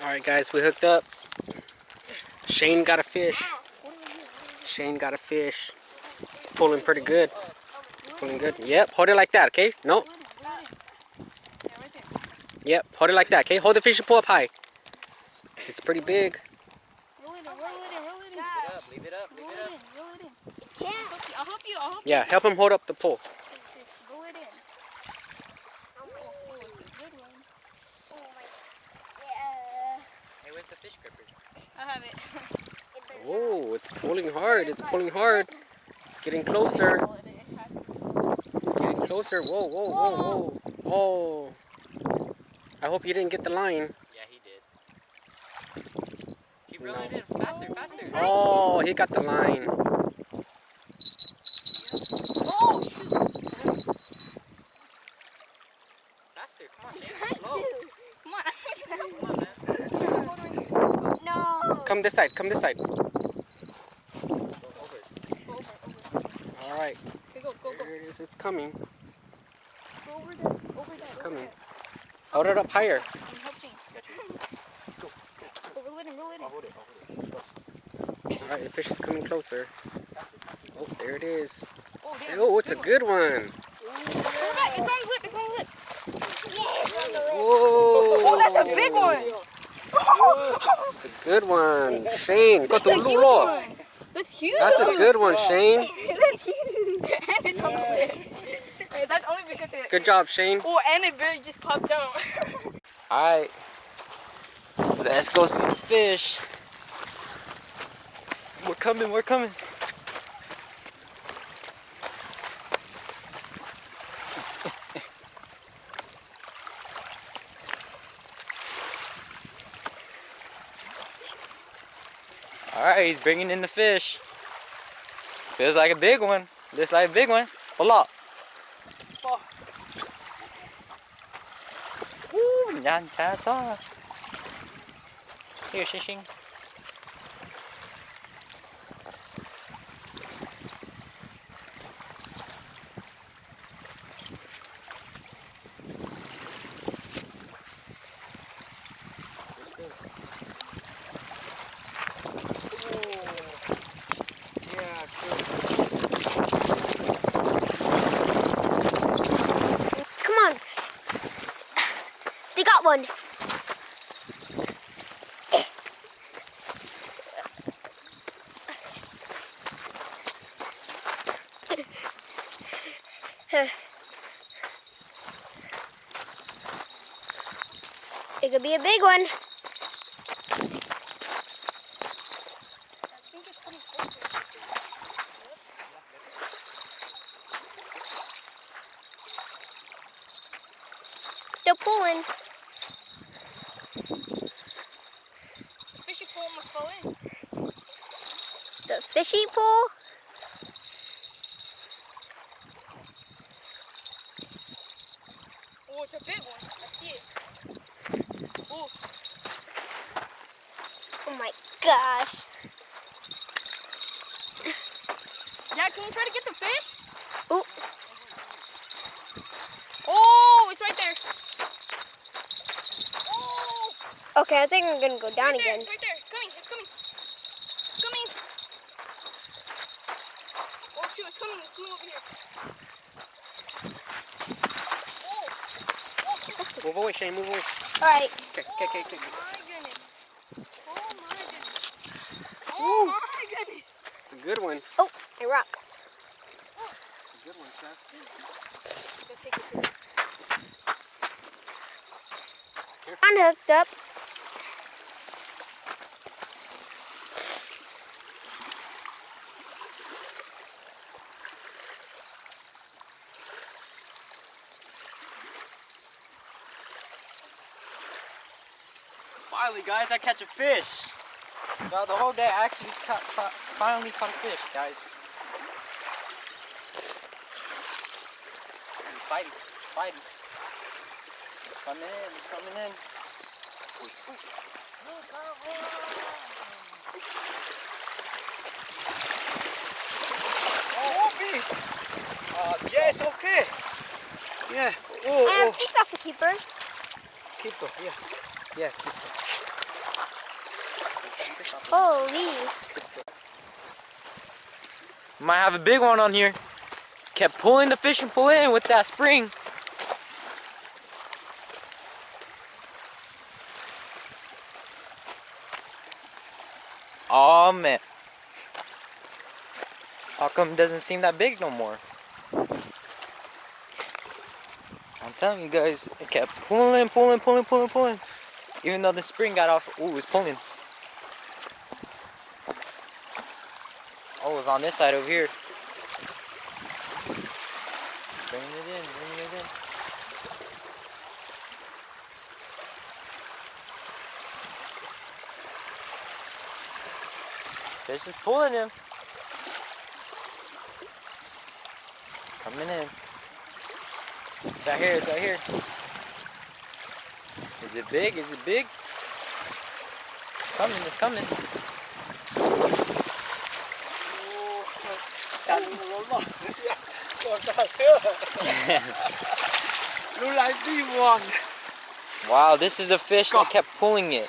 Alright guys, we hooked up. Shane got a fish. Shane got a fish. It's pulling pretty good. It's pulling good. Yep, hold it like that, okay? No. Yep, hold it like that, okay? Hold the fish and pull up high. It's pretty big. Roll it in. Leave it up. Roll it in. Yeah. I'll help you. Yeah, help him hold up the pole. Roll it in. Oh, it's a good one. Oh my. Yeah. Hey, where's the fish gripper? I have it. Oh, it's pulling hard. It's pulling hard. It's getting closer. It's getting closer. Whoa, whoa, whoa, whoa. Oh. I hope you didn't get the line. Yeah, he did. Keep rolling it in. Faster. Oh, he got the line. Oh, shoot. Faster. Come on, Shane. Come on. Come on, man. No. Come this side. Come this side. Over. All right. Okay, go. There it is. It's coming. Go over there. It's coming. Hold it up higher. I'm helping. Go. Roll it in. I'll hold it. Go. All right, the fish is coming closer. Oh, there it is. Oh, damn. Oh, it's a good one. Hold that. It's on lip. Whoa. Oh, that's a big one. It's a good one. Shane, go to That's a huge Lulu. one. That's huge. That's a good one, Shane. That's huge. And it's on the lip. Hey, that's only because it. Good job, Shane. Oh, and it barely just popped out. All right. Let's go see the fish. We're coming. All right, he's bringing in the fish. Feels like a big one. Looks like a big one. Hold up. Oh. Ooh, yan cha. Here, Shishing. Come on. They got one. It could be a big one. Still pulling. Fishy pool almost fell in. The fishy pool. Oh, it's a big one. I see it. Oh. Oh my gosh. Yeah, can you try to get the fish? Ooh. Oh, it's right there. Oh, Okay, I think I'm gonna go down right there, again. it's right there. It's coming. Oh shoot, it's coming over here. Move away, Shane. Move away. All right. Okay. Oh my goodness. Oh my goodness. It's a good one. Oh, a rock. It's a good one, Seth. Go take it here. I'm hooked up. Finally, guys, I catch a fish. The whole day, I actually finally caught a fish, guys. He's fighting. He's coming in. Oh, big. Yes, okay. Yeah. I think that's a keeper. Keep it. Yeah. Yeah, keep it. Holy. Might have a big one on here. Kept pulling the fish and pulling in with that spring. Oh man. How come it doesn't seem that big no more? I'm telling you guys, it kept pulling. Even though the spring got off, ooh, it was pulling. Oh, it was on this side over here. Bringing it in. Fish is pulling him. Coming in. It's right here. Is it big? It's coming. Wow, this is a fish that kept pulling it.